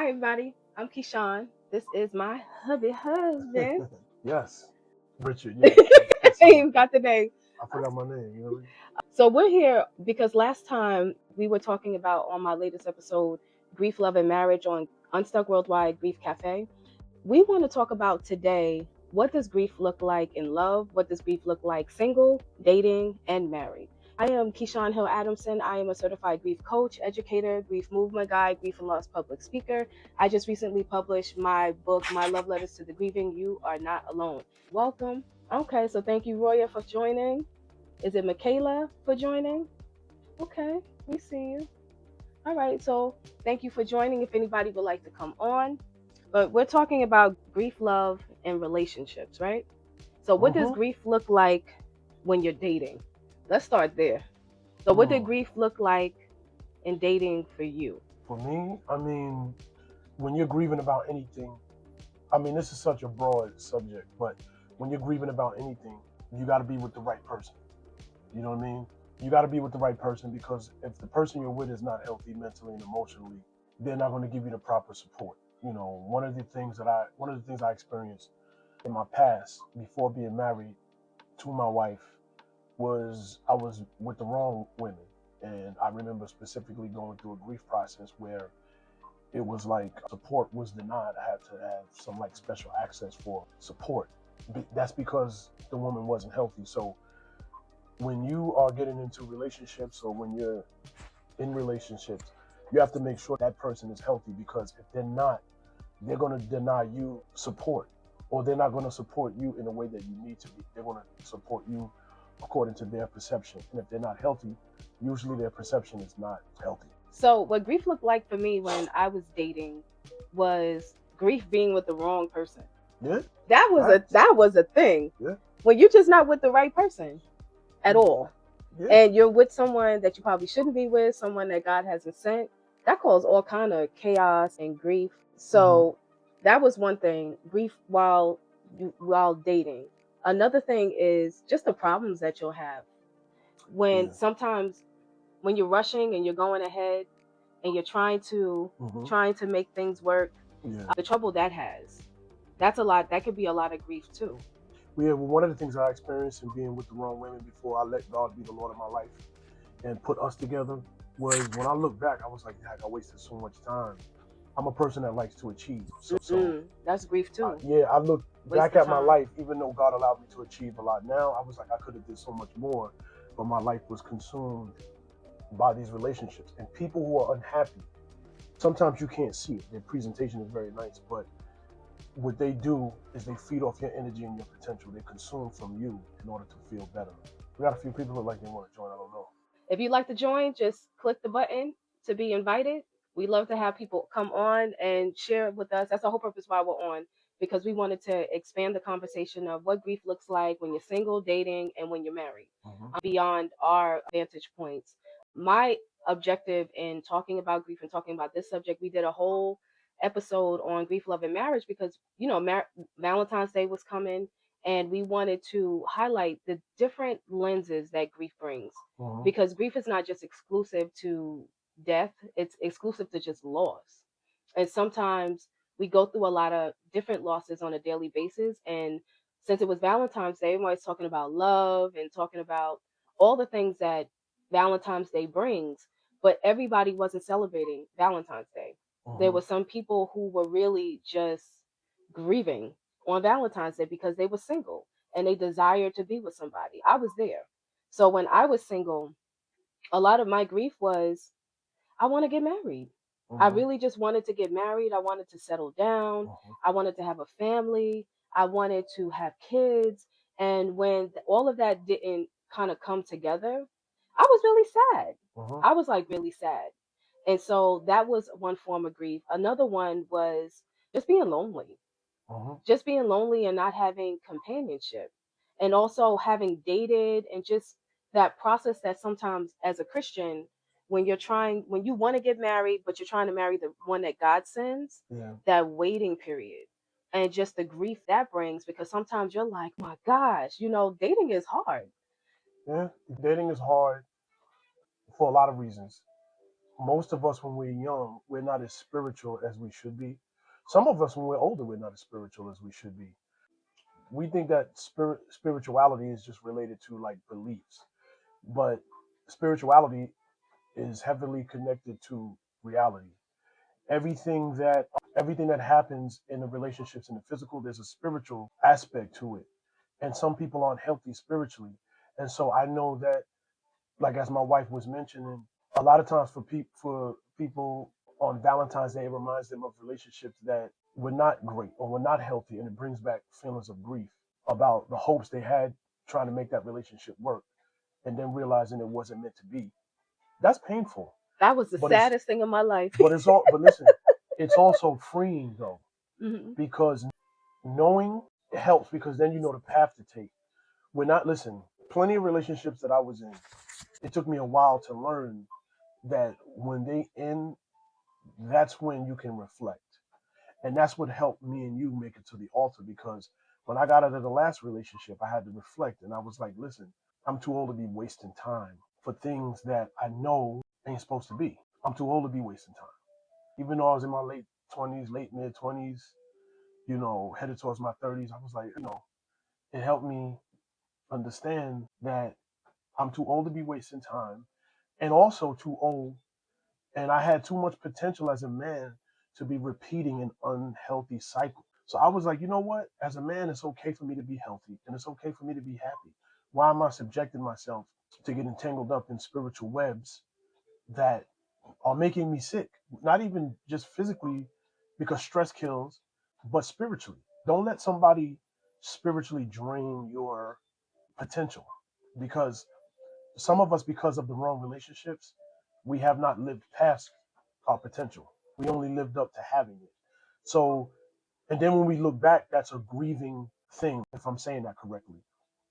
Hi, everybody. I'm Keyshawn. This is my husband. Yes, Richard. Yeah, that's something like You that. got the name. I forgot my name. You know what I mean? So we're here because last time we were talking about on my latest episode, Grief, Love, and Marriage on Unstuck Worldwide Grief Cafe. We want to talk about today, what does grief look like in love? What does grief look like single, dating, and married? I am Keyshawn Hill Adamson. I am a certified grief coach, educator, grief movement guide, grief and loss public speaker. I just recently published my book, My Love Letters to the Grieving. You Are Not Alone. Welcome. Okay, so thank you, Roya, for joining. Is it Michaela for joining? Okay, we see you. All right, so thank you for joining. If anybody would like to come on, but we're talking about grief, love, and relationships, right? So, what does Mm-hmm. grief look like when you're dating? Let's start there. So, what did Mm. grief look like in dating for you? For me, I mean, when you're grieving about anything, I mean, this is such a broad subject, but when you're grieving about anything, you got to be with the right person. You know what I mean? You got to be with the right person because if the person you're with is not healthy mentally and emotionally, they're not going to give you the proper support. You know, one of the things I experienced in my past before being married to my wife was I was with the wrong women. And I remember specifically going through a grief process where it was like support was denied. I had to have some like special access for support. That's because the woman wasn't healthy. So when you are getting into relationships or when you're in relationships, you have to make sure that person is healthy because if they're not, they're going to deny you support or they're not going to support you in a way that you need to be. They're going to support you according to their perception. And if they're not healthy, usually their perception is not healthy. So, what grief looked like for me when I was dating was grief being with the wrong person. Yeah. That was a thing. Yeah. When you're just not with the right person at all. Yeah. And you're with someone that you probably shouldn't be with, someone that God hasn't sent, that caused all kind of chaos and grief. So that was one thing, grief while dating. Another thing is just the problems that you'll have when sometimes when you're rushing and you're going ahead and you're trying to make things work. Yeah. The trouble that has, that's a lot. That could be a lot of grief too. Yeah, well, one of the things I experienced in being with the wrong women before I let God be the Lord of my life and put us together was when I look back, I was like, heck, I wasted so much time. I'm a person that likes to achieve. That's grief too. I look back Wasted at my time. life, even though God allowed me to achieve a lot now, I was like, I could have did so much more, but my life was consumed by these relationships. And people who are unhappy, sometimes you can't see it. Their presentation is very nice, but what they do is they feed off your energy and your potential. They consume from you in order to feel better. We got a few people that like they want to join. I don't know. If you'd like to join, just click the button to be invited. We love to have people come on and share with us. That's the whole purpose why we're on, because we wanted to expand the conversation of what grief looks like when you're single, dating, and when you're married, beyond our vantage points. My objective in talking about grief and talking about this subject, we did a whole episode on grief, love, and marriage because, Valentine's Day was coming and we wanted to highlight the different lenses that grief brings because grief is not just exclusive to death, it's exclusive to just loss. And sometimes we go through a lot of different losses on a daily basis. And since it was Valentine's Day, everybody's talking about love and talking about all the things that Valentine's Day brings, but everybody wasn't celebrating Valentine's Day. There were some people who were really just grieving on Valentine's Day because they were single and they desired to be with somebody. I was there. So when I was single, a lot of my grief was I want to get married. I really just wanted to get married. I wanted to settle down. I wanted to have a family. I wanted to have kids. And when all of that didn't kind of come together, I was really sad. I was like really sad. And so that was one form of grief. Another one was just being lonely, just being lonely and not having companionship. And also having dated and just that process that sometimes as a Christian, when you want to get married, but you're trying to marry the one that God sends, that waiting period and just the grief that brings, because sometimes you're like, my gosh, dating is hard. Yeah, dating is hard for a lot of reasons. most of us when we're young, we're not as spiritual as we should be. Some of us when we're older, we're not as spiritual as we should be. We think that spirituality is just related to like beliefs, but spirituality is heavily connected to reality. Everything that happens in the relationships in the physical, there's a spiritual aspect to it. And some people aren't healthy spiritually. And so I know that, like as my wife was mentioning, a lot of times for people on Valentine's Day, it reminds them of relationships that were not great or were not healthy, and it brings back feelings of grief about the hopes they had trying to make that relationship work, and then realizing it wasn't meant to be. That's painful, That was the but it's saddest thing in my life. but listen, it's also freeing though, Hmm. because knowing helps, because then you know the path to take. We're not listen. Plenty of relationships that I was in, it took me a while to learn that when they end, that's when you can reflect. And that's what helped me and you make it to the altar, because when I got out of the last relationship, I had to reflect and I was like, listen, I'm too old to be wasting time for things that I know ain't supposed to be. I'm too old to be wasting time. Even though I was in my late 20s, late mid 20s, headed towards my 30s, I was like, it helped me understand that I'm too old to be wasting time, and also too old, and I had too much potential as a man to be repeating an unhealthy cycle. So I was like, you know what? As a man, it's okay for me to be healthy and it's okay for me to be happy. Why am I subjecting myself to get entangled up in spiritual webs that are making me sick? Not even just physically, because stress kills, but spiritually. Don't let somebody spiritually drain your potential, because some of us, because of the wrong relationships, we have not lived past our potential. We only lived up to having it. So, and then when we look back, that's a grieving thing, if I'm saying that correctly.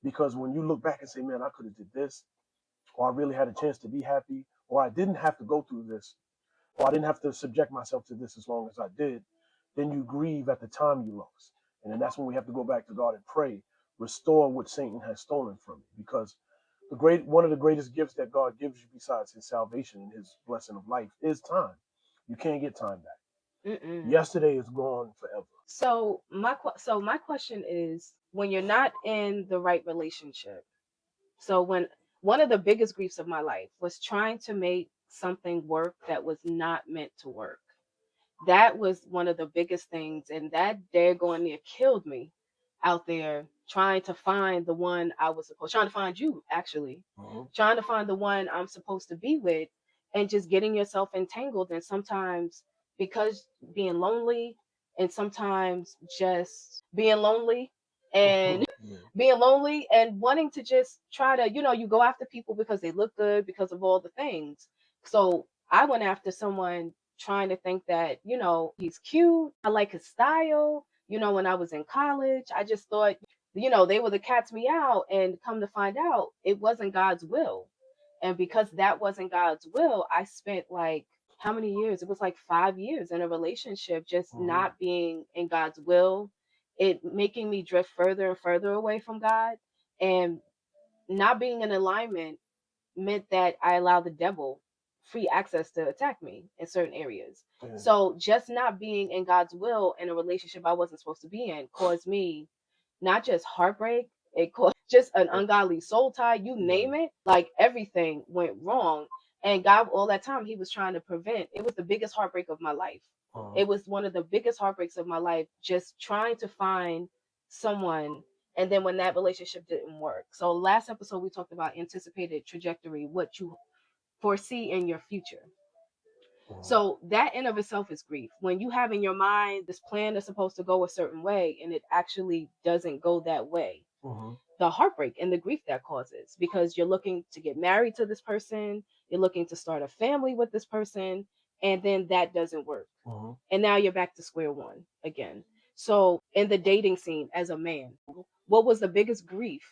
Because when you look back and say, man, I could have did this, or I really had a chance to be happy, or I didn't have to go through this, or I didn't have to subject myself to this as long as I did, then you grieve at the time you lost. And then that's when we have to go back to God and pray, restore what Satan has stolen from you. Because one of the greatest gifts that God gives you besides his salvation and his blessing of life is time. You can't get time back. Mm-mm. Yesterday is gone forever. So my question is, when you're not in the right relationship. So when one of the biggest griefs of my life was trying to make something work that was not meant to work. That was one of the biggest things, and that daggone near killed me out there trying to find the one I was supposed, trying to find you actually, Mm-hmm. trying to find the one I'm supposed to be with, and just getting yourself entangled. And sometimes because being lonely, and sometimes just being lonely, and Yeah. being lonely and wanting to just try to, you go after people because they look good, because of all the things. So I went after someone trying to think that, he's cute. I like his style. When I was in college, I just thought, they were the cat's meow. And come to find out, it wasn't God's will. And because that wasn't God's will, I spent like how many years? It was like 5 years in a relationship, just Mm-hmm. not being in God's will, it making me drift further and further away from God. And not being in alignment meant that I allowed the devil free access to attack me in certain areas. Yeah. So just not being in God's will in a relationship I wasn't supposed to be in caused me not just heartbreak, it caused just an Yeah. ungodly soul tie, you Yeah. name it. Like everything went wrong. And God, all that time, He was trying to prevent. It was the biggest heartbreak of my life. Uh-huh. It was one of the biggest heartbreaks of my life, just trying to find someone. And then when that relationship didn't work. So last episode, we talked about anticipated trajectory, what you foresee in your future. Uh-huh. So that in of itself is grief. When you have in your mind this plan is supposed to go a certain way and it actually doesn't go that way, Uh-huh. the heartbreak and the grief that causes, because you're looking to get married to this person, you're looking to start a family with this person, and then that doesn't work. Uh-huh. And now you're back to square one again. So in the dating scene as a man, what was the biggest grief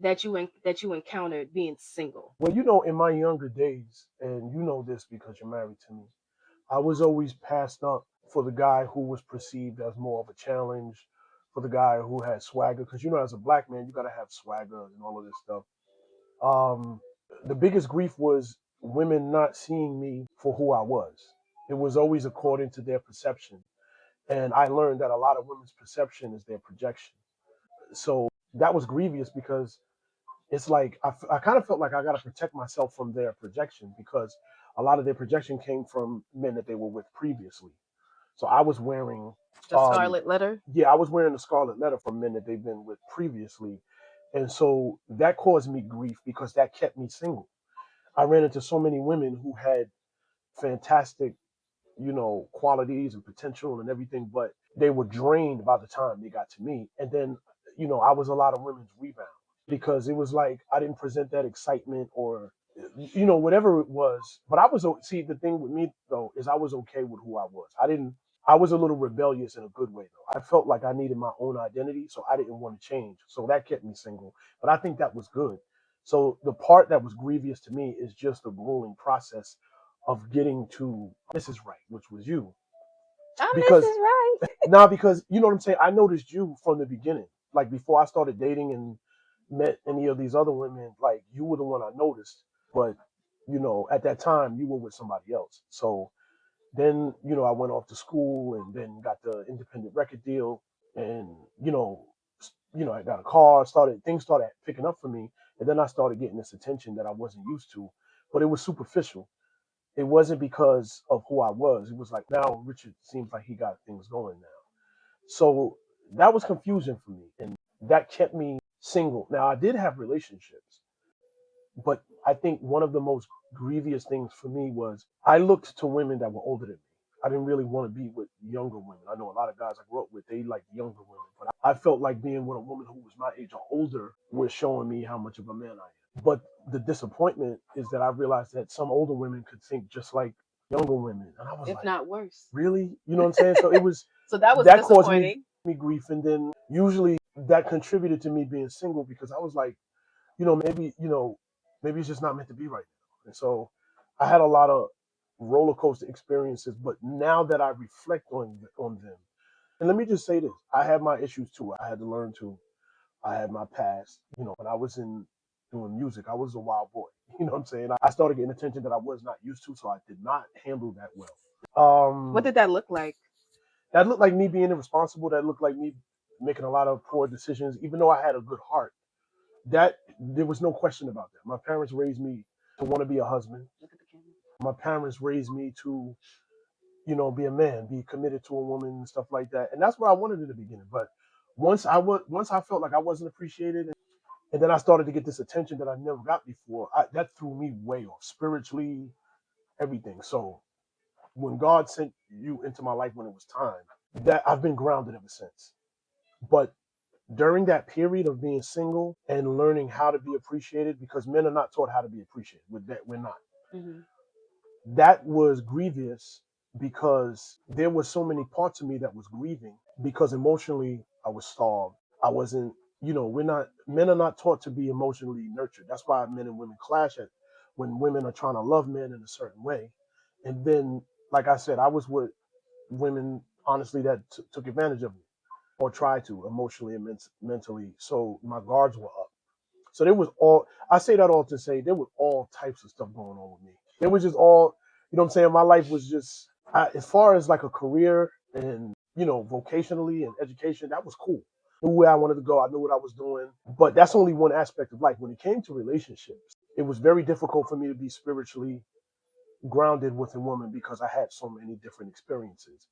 that you encountered being single? Well, in my younger days, and you know this because you're married to me, I was always passed up for the guy who was perceived as more of a challenge, for the guy who had swagger. Because as a black man, you gotta have swagger and all of this stuff. Um, the biggest grief was women not seeing me for who I was. It was always according to their perception. And I learned that a lot of women's perception is their projection. So that was grievous because it's like I kind of felt like I got to protect myself from their projection because a lot of their projection came from men that they were with previously. So I was wearing, The scarlet letter. yeah, I was wearing the scarlet letter from men that they've been with previously. And so that caused me grief because that kept me single. I ran into so many women who had fantastic, qualities and potential and everything, but they were drained by the time they got to me. And then, I was a lot of women's rebound because it was like I didn't present that excitement or, whatever it was. But see, the thing with me though is I was okay with who I was. I was a little rebellious in a good way though. I felt like I needed my own identity, so I didn't want to change. So that kept me single. But I think that was good. So the part that was grievous to me is just the grueling process of getting to Mrs. Right, which was you. I'm Because Mrs. Right. because you know what I'm saying? I noticed you from the beginning. Like before I started dating and met any of these other women, like you were the one I noticed. But, at that time you were with somebody else. So then, I went off to school and then got the independent record deal and, I got a car, things started picking up for me. And then I started getting this attention that I wasn't used to, but it was superficial. It wasn't because of who I was. It was like now Richard seems like he got things going now. So that was confusion for me. And that kept me single. Now I did have relationships, but I think one of the most grievous things for me was I looked to women that were older than me. I didn't really want to be with younger women. I know a lot of guys I grew up with, they like younger women, but I felt like being with a woman who was my age or older was showing me how much of a man I am. But the disappointment is that I realized that some older women could think just like younger women. And I was If like, not worse. really? You know what I'm saying? So it was So that was that caused disappointing. me grief. And then usually that contributed to me being single because I was like, maybe it's just not meant to be right now. And so I had a lot of roller coaster experiences, but now that I reflect on them, and let me just say this, I had my issues too. I had to learn to. I had my past. When I was in doing music, I was a wild boy. You know what I'm saying? I started getting attention that I was not used to, so I did not handle that well. What did that look like? That looked like me being irresponsible. That looked like me making a lot of poor decisions, even though I had a good heart. That there was no question about that. My parents raised me to want to be a husband. Look at the camera. My parents raised me to, be a man, be committed to a woman and stuff like that. And that's what I wanted in the beginning. But once I felt like I wasn't appreciated, and then I started to get this attention that I never got before, that threw me way off spiritually, everything. So when God sent you into my life when it was time, that I've been grounded ever since. But during that period of being single and learning how to be appreciated, because men are not taught how to be appreciated. We're not. Mm-hmm. That was grievous because there were so many parts of me that was grieving because emotionally I was starved. I wasn't, we're not, men are not taught to be emotionally nurtured. That's why men and women clash at when women are trying to love men in a certain way. And then, like I said, I was with women, honestly, that took advantage of me or tried to emotionally and mentally. So my guards were up. So there was I say that all to say there was all types of stuff going on with me. It was just all, what I'm saying? My life was just, as far as like a career and, vocationally and education, that was cool. I knew where I wanted to go. I knew what I was doing. But that's only one aspect of life. When it came to relationships, it was very difficult for me to be spiritually grounded with a woman because I had so many different experiences.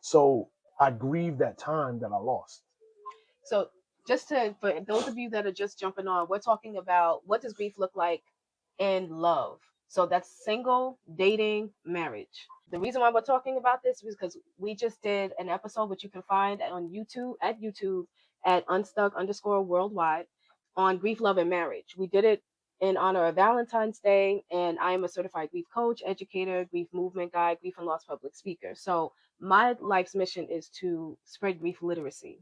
So I grieved that time that I lost. So for those of you that are just jumping on, we're talking about what does grief look like in love. So that's single, dating, marriage. The reason why we're talking about this is because we just did an episode which you can find on YouTube at unstuck underscore worldwide on grief, love, and marriage. We did it in honor of Valentine's Day, and I am a certified grief coach, educator, grief movement guide, grief and loss public speaker. So my life's mission is to spread grief literacy.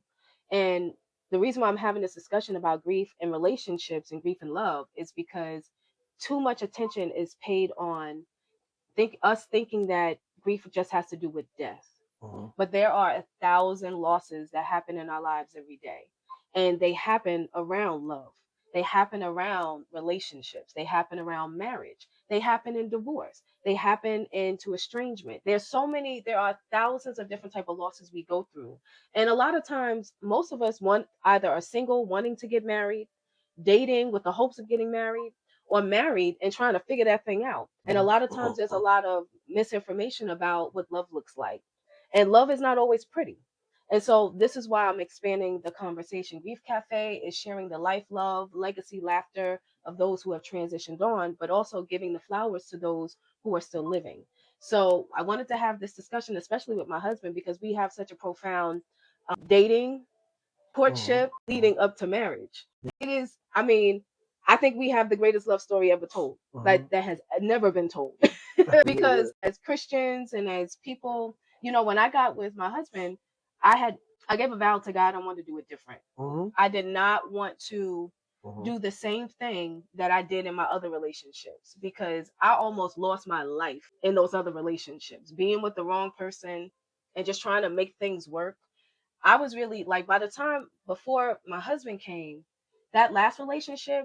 And the reason why I'm having this discussion about grief and relationships and grief and love is because too much attention is paid on thinking that grief just has to do with death. Mhm. But there are 1,000 losses that happen in our lives every day, and they happen around love. They happen around relationships. They happen around marriage. They happen in divorce. They happen into estrangement. There are thousands of different type of losses we go through. And a lot of times, most of us want either are single, wanting to get married, dating with the hopes of getting married, or married and trying to figure that thing out. And a lot of times there's a lot of misinformation about what love looks like. And love is not always pretty. And so this is why I'm expanding the conversation. Grief Cafe is sharing the life, love, legacy, laughter of those who have transitioned on, but also giving the flowers to those who are still living. So I wanted to have this discussion, especially with my husband, because we have such a profound dating, courtship, leading up to marriage. It is, I mean, I think we have the greatest love story ever told, like that has never been told. Because as Christians and as people, when I got with my husband, I had I gave a vow to God I wanted to do it different. I did not want to do the same thing that I did in my other relationships because I almost lost my life in those other relationships, being with the wrong person and just trying to make things work. I was really like, by the time before my husband came, that last relationship,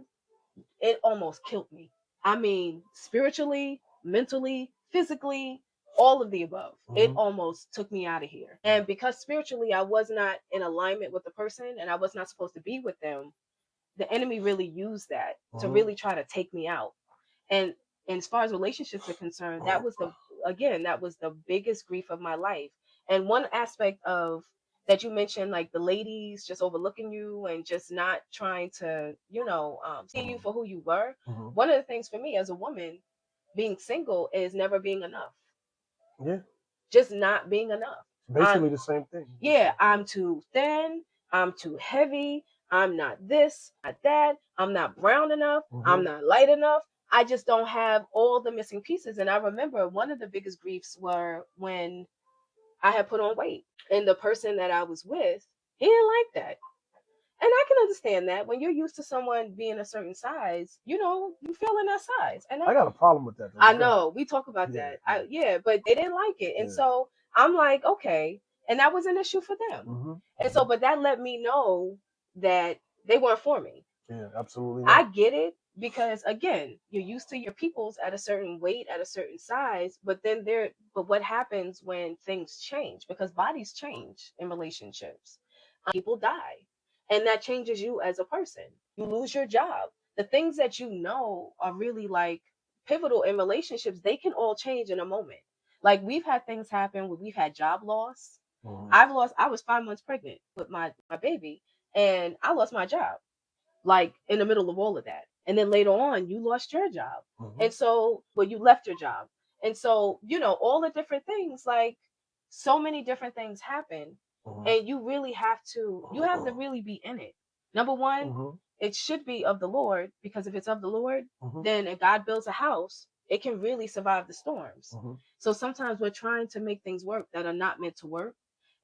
it almost killed me. I mean, spiritually, mentally, physically, all of the above. It almost took me out of here. And because spiritually I was not in alignment with the person and I was not supposed to be with them, the enemy really used that to really try to take me out. And, and as far as relationships are concerned, that was the biggest grief of my life. And one aspect of that you mentioned, like the ladies just overlooking you and just not trying to, see you for who you were. One of the things for me as a woman, being single is never being enough. Yeah. Just not being enough. Basically the same thing. Yeah, I'm too thin. I'm too heavy. I'm not this, not that. I'm not brown enough. I'm not light enough. I just don't have all the missing pieces. And I remember one of the biggest griefs were when I had put on weight. And the person that I was with, he didn't like that. And I can understand that when you're used to someone being a certain size, you feel in that size. And I got a problem with that. I know we talk about that. But they didn't like it. And so I'm like, okay. And that was an issue for them. And so, but that let me know that they weren't for me. Yeah, absolutely. I get it because again, you're used to your peoples at a certain weight, at a certain size, but what happens when things change? Because bodies change in relationships. People die. And that changes you as a person. You lose your job. The things that are really like pivotal in relationships, they can all change in a moment. Like we've had things happen where we've had job loss. I was 5 months pregnant with my baby and I lost my job like in the middle of all of that. And then later on, you lost your job. And so, you left your job. And so, all the different things, like so many different things happen. And you have to really be in it. Number one, it should be of the Lord, because if it's of the Lord, then if God builds a house, it can really survive the storms. So sometimes we're trying to make things work that are not meant to work.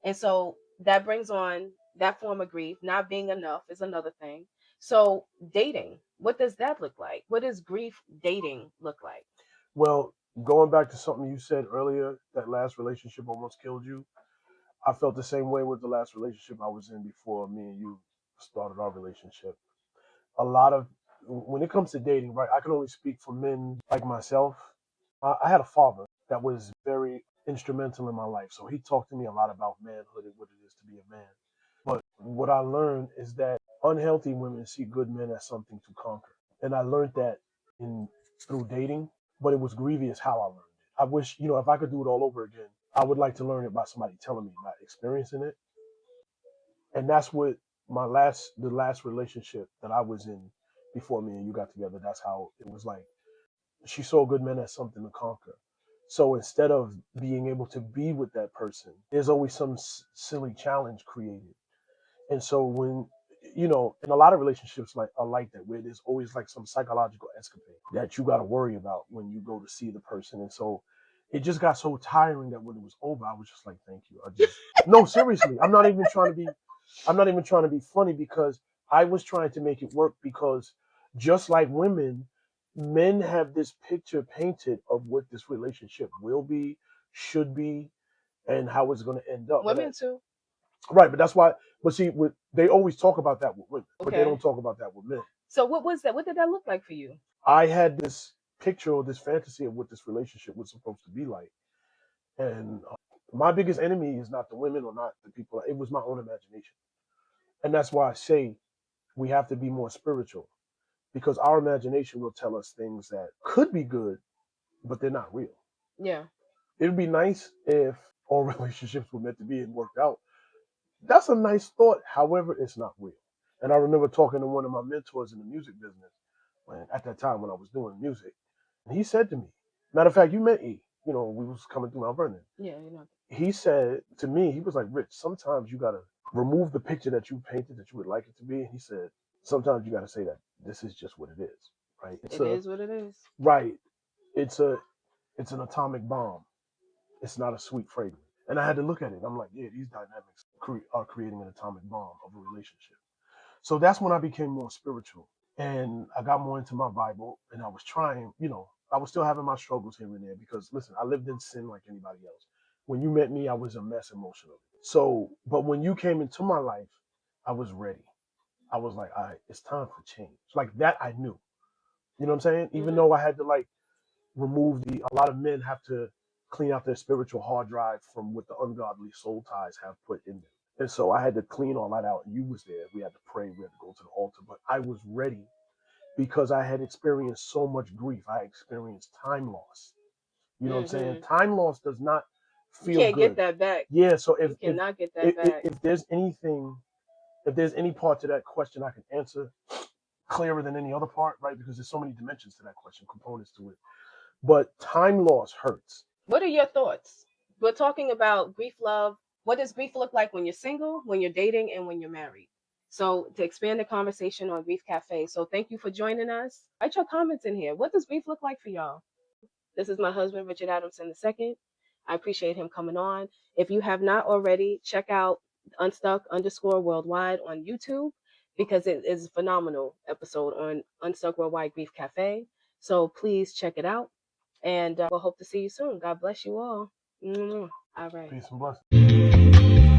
And so that brings on that form of grief. Not being enough is another thing. So dating, what does that look like? What does grief dating look like? Well, going back to something you said earlier, that last relationship almost killed you. I felt the same way with the last relationship I was in before me and you started our relationship. When it comes to dating, right, I can only speak for men like myself. I had a father that was very instrumental in my life. So he talked to me a lot about manhood and what it is to be a man. But what I learned is that unhealthy women see good men as something to conquer. And I learned that through dating, but it was grievous how I learned it. I wish, if I could do it all over again, I would like to learn it by somebody telling me, not experiencing it. And that's what the last relationship that I was in before me and you got together, that's how it was like. She saw good men as something to conquer. So instead of being able to be with that person, there's always some silly challenge created. And so when, in a lot of relationships are like that, where there's always like some psychological escapade that you got to worry about when you go to see the person. And so it just got so tiring that when it was over, I was just like, thank you. No, seriously, I'm not even trying to be funny, because I was trying to make it work, because just like women, men have this picture painted of what this relationship will be, should be, and how it's going to end up. Women too. Right, but that's why. But see, they always talk about that with women, but they don't talk about that with men. So what was that? What did that look like for you? I had this picture or this fantasy of what this relationship was supposed to be like. And my biggest enemy is not the women or not the people. It was my own imagination. And that's why I say we have to be more spiritual because our imagination will tell us things that could be good, but they're not real. Yeah. It would be nice if all relationships were meant to be and worked out. That's a nice thought. However, it's not real. And I remember talking to one of my mentors in the music business when at that time when I was doing music. And he said to me, matter of fact, you met E. You know, we was coming through Mount Vernon. Yeah, you know. He said to me, he was like, Rich, sometimes you gotta remove the picture that you painted that you would like it to be. He said, sometimes you gotta say that this is just what it is. Right? It is what it is. Right. It's an atomic bomb. It's not a sweet fragrance. And I had to look at it. I'm like, yeah, these dynamics are creating an atomic bomb of a relationship. So that's when I became more spiritual. And I got more into my Bible and I was trying, I was still having my struggles here and there because, listen, I lived in sin like anybody else. When you met me, I was a mess emotionally. So, but when you came into my life, I was ready. I was like, all right, it's time for change. Like that, I knew. You know what I'm saying? Even though I had to remove a lot of men have to clean out their spiritual hard drive from what the ungodly soul ties have put in them. And so I had to clean all that out. And you was there. We had to pray. We had to go to the altar. But I was ready because I had experienced so much grief. I experienced time loss. You know what I'm saying? Time loss does not You feel can't good. get that back. Yeah. So You cannot get that back. if there's anything, if there's any part to that question I can answer clearer than any other part, right? Because there's so many dimensions to that question, components to it. But time loss hurts. What are your thoughts? We're talking about grief, love. What does grief look like when you're single, when you're dating, and when you're married? So to expand the conversation on Grief Cafe. So thank you for joining us. Write your comments in here. What does grief look like for y'all? This is my husband, Richard Adamson II. I appreciate him coming on. If you have not already, check out Unstuck_Worldwide on YouTube because it is a phenomenal episode on Unstuck Worldwide Grief Cafe. So please check it out. And we'll hope to see you soon. God bless you all. All right. Peace and blessings.